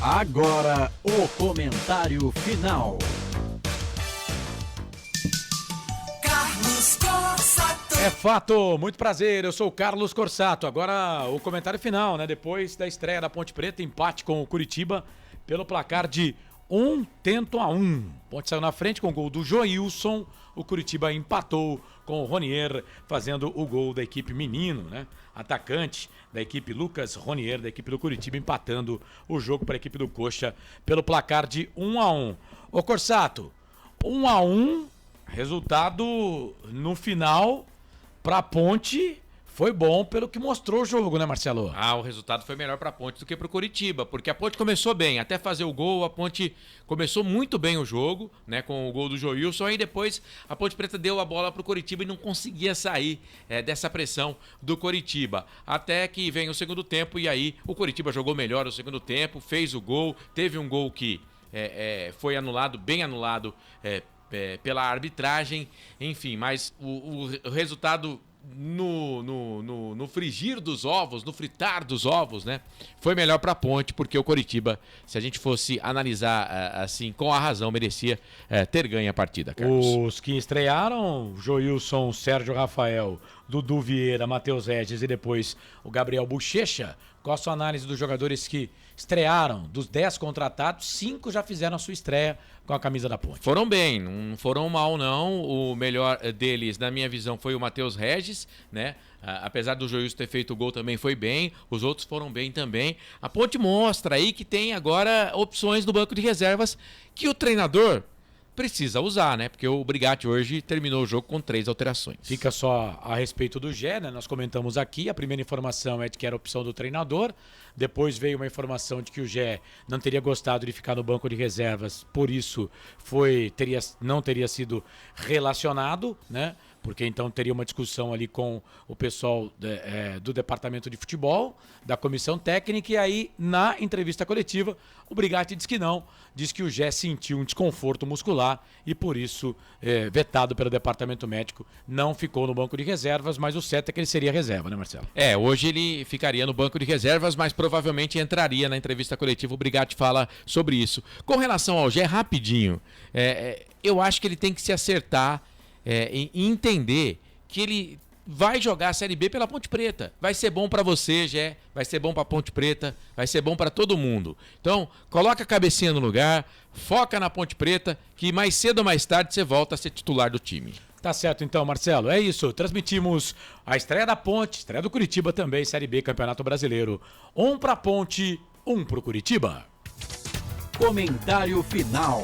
Agora, o comentário final. Carlos Corsato. É fato, muito prazer, eu sou o Carlos Corsato. Agora o comentário final, né? Depois da estreia da Ponte Preta, empate com o Curitiba pelo placar de 1-1. Ponte saiu na frente com o gol do Joilson, o Curitiba empatou com o Ronier, fazendo o gol da equipe menino, né? Atacante da equipe Lucas Ronier, da equipe do Curitiba, empatando o jogo para a equipe do Coxa pelo placar de 1-1. Ô Corsato, 1-1, resultado no final para a Ponte foi bom pelo que mostrou o jogo, né, Marcelo? O resultado foi melhor para a Ponte do que para o Curitiba, porque a Ponte começou bem, até fazer o gol, a Ponte começou muito bem o jogo, né, com o gol do Joilson, aí depois a Ponte Preta deu a bola para o Curitiba e não conseguia sair dessa pressão do Curitiba, até que vem o segundo tempo e aí o Curitiba jogou melhor no segundo tempo, fez o gol, teve um gol que foi anulado, bem anulado pela arbitragem, enfim, mas o resultado no frigir dos ovos, no fritar dos ovos, né? Foi melhor pra Ponte, porque o Coritiba, se a gente fosse analisar assim, com a razão, merecia ter ganho a partida, Carlos. Os que estrearam, Joilson, Sérgio Rafael, Dudu Vieira, Matheus Regis e depois o Gabriel Bochecha. Qual a sua análise dos jogadores que estrearam? Dos 10 contratados, 5 já fizeram a sua estreia com a camisa da Ponte. Foram bem, não foram mal não. O melhor deles, na minha visão, foi o Matheus Regis, né? Apesar do Joilson ter feito o gol, também foi bem. Os outros foram bem também. A Ponte mostra aí que tem agora opções no banco de reservas que o treinador precisa usar, né? Porque o Brigatti hoje terminou o jogo com 3 alterações. Fica só a respeito do Gé, né? Nós comentamos aqui, a primeira informação é de que era a opção do treinador, depois veio uma informação de que o Gé não teria gostado de ficar no banco de reservas, por isso não teria sido relacionado, né? Porque então teria uma discussão ali com o pessoal do departamento de futebol, da comissão técnica, e aí na entrevista coletiva o Brigatti disse que não, disse que o Gé sentiu um desconforto muscular e por isso, vetado pelo departamento médico, não ficou no banco de reservas, mas o certo é que ele seria reserva, né, Marcelo? Hoje ele ficaria no banco de reservas, mas provavelmente entraria na entrevista coletiva. O Brigatti fala sobre isso. Com relação ao Gé, rapidinho, eu acho que ele tem que se acertar e entender que ele vai jogar a Série B pela Ponte Preta. Vai ser bom para você, Gé, vai ser bom para Ponte Preta, vai ser bom para todo mundo. Então, coloca a cabecinha no lugar, foca na Ponte Preta, que mais cedo ou mais tarde você volta a ser titular do time. Tá certo então, Marcelo. É isso. Transmitimos a estreia da Ponte, estreia do Curitiba também, Série B, Campeonato Brasileiro. 1 pra Ponte, 1 pro Curitiba. Comentário final.